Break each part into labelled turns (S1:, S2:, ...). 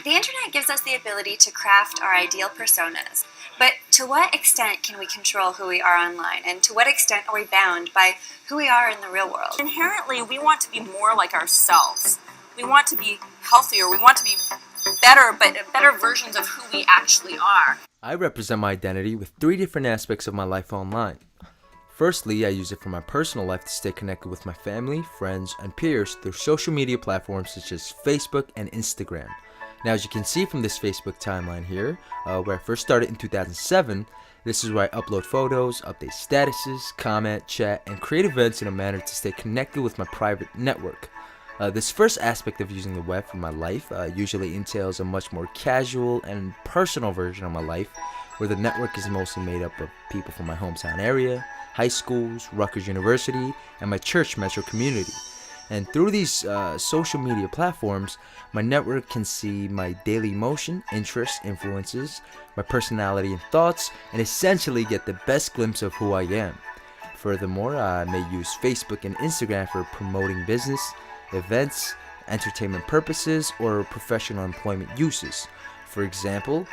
S1: The internet gives us the ability to craft our ideal personas, but to what extent can we control who we are online, and to what extent are we bound by who we are in the real world?
S2: Inherently, we want to be more like ourselves. We want to be healthier, we want to be better, but better versions of who we actually are.
S3: I represent my identity with 3 different aspects of my life online. Firstly, I use it for my personal life to stay connected with my family, friends, and peers through social media platforms such as Facebook and Instagram. Now, as you can see from this Facebook timeline here, where I first started in 2007, this is where I upload photos, update statuses, comment, chat, and create events in a manner to stay connected with my private network. This first aspect of using the web for my life usually entails a much more casual and personal version of my life, where the network is mostly made up of people from my hometown area, high schools, Rutgers University, and my church metro community. And through these social media platforms, my network can see my daily motion, interests, influences, my personality and thoughts, and essentially get the best glimpse of who I am. Furthermore, I may use Facebook and Instagram for promoting business, events, entertainment purposes, or professional employment uses. For example,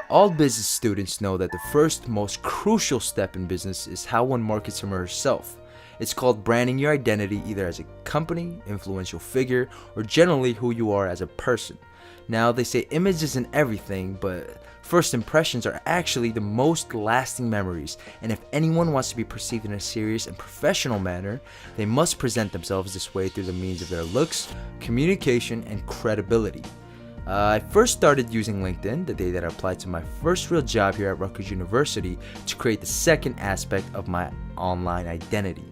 S3: all business students know that the first most crucial step in business is how one markets him or herself. It's called branding your identity either as a company, influential figure, or generally who you are as a person. Now, they say image isn't everything, but first impressions are actually the most lasting memories, and if anyone wants to be perceived in a serious and professional manner, they must present themselves this way through the means of their looks, communication, and credibility. I first started using LinkedIn the day that I applied to my first real job here at Rutgers University to create the second aspect of my online identity.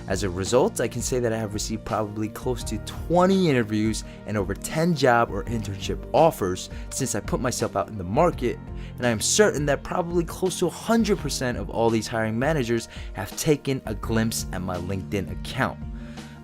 S3: As a result, I can say that I have received probably close to 20 interviews and over 10 job or internship offers since I put myself out in the market, and I am certain that probably close to 100% of all these hiring managers have taken a glimpse at my LinkedIn account.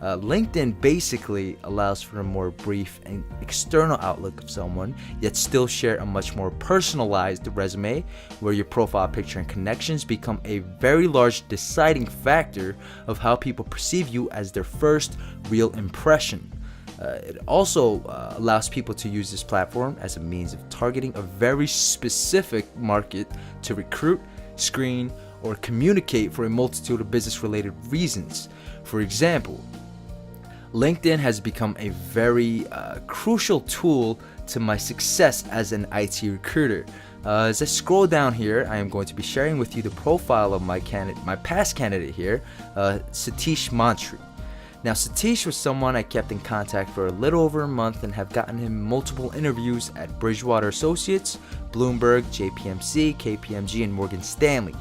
S3: LinkedIn basically allows for a more brief and external outlook of someone, yet still share a much more personalized resume, where your profile picture and connections become a very large deciding factor of how people perceive you as their first real impression. It also allows people to use this platform as a means of targeting a very specific market to recruit, screen, or communicate for a multitude of business-related reasons. For example, LinkedIn has become a very crucial tool to my success as an IT recruiter. As I scroll down here, I am going to be sharing with you the profile of my past candidate here, Satish Mantri. Now, Satish was someone I kept in contact for a little over a month and have gotten him multiple interviews at Bridgewater Associates, Bloomberg, JPMC, KPMG, and Morgan Stanley.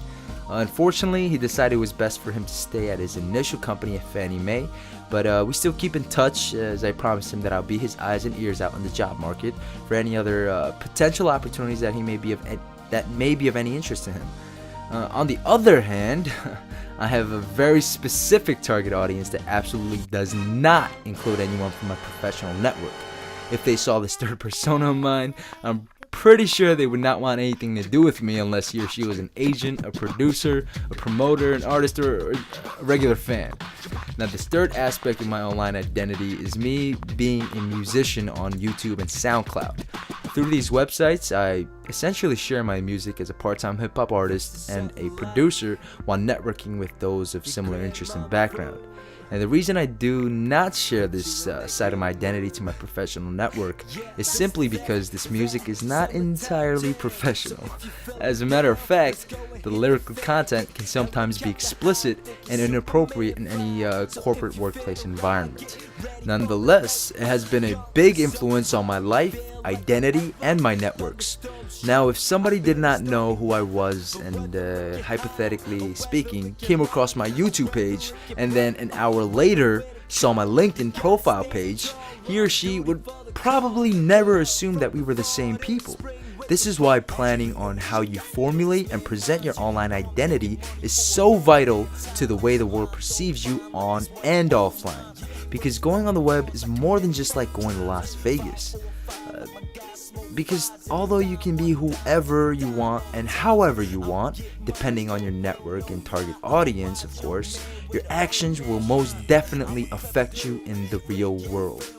S3: Unfortunately, he decided it was best for him to stay at his initial company at Fannie Mae, but we still keep in touch, as I promised him that I'll be his eyes and ears out in the job market for any other potential opportunities that may be of any interest to him. On the other hand, I have a very specific target audience that absolutely does not include anyone from my professional network. If they saw this third persona of mine, I'm pretty sure they would not want anything to do with me unless he or she was an agent, a producer, a promoter, an artist, or a regular fan. Now, this third aspect of my online identity is me being a musician on YouTube and SoundCloud. Through these websites, I essentially share my music as a part-time hip-hop artist and a producer while networking with those of similar interests and background. And the reason I do not share this side of my identity to my professional network is simply because this music is not entirely professional. As a matter of fact, the lyrical content can sometimes be explicit and inappropriate in any corporate workplace environment. Nonetheless, it has been a big influence on my life, identity, and my networks. Now, if somebody did not know who I was and, hypothetically speaking, came across my YouTube page and then an hour later saw my LinkedIn profile page, he or she would probably never assume that we were the same people. This is why planning on how you formulate and present your online identity is so vital to the way the world perceives you on and offline. Because going on the web is more than just like going to Las Vegas. Because although you can be whoever you want and however you want, depending on your network and target audience, of course, your actions will most definitely affect you in the real world.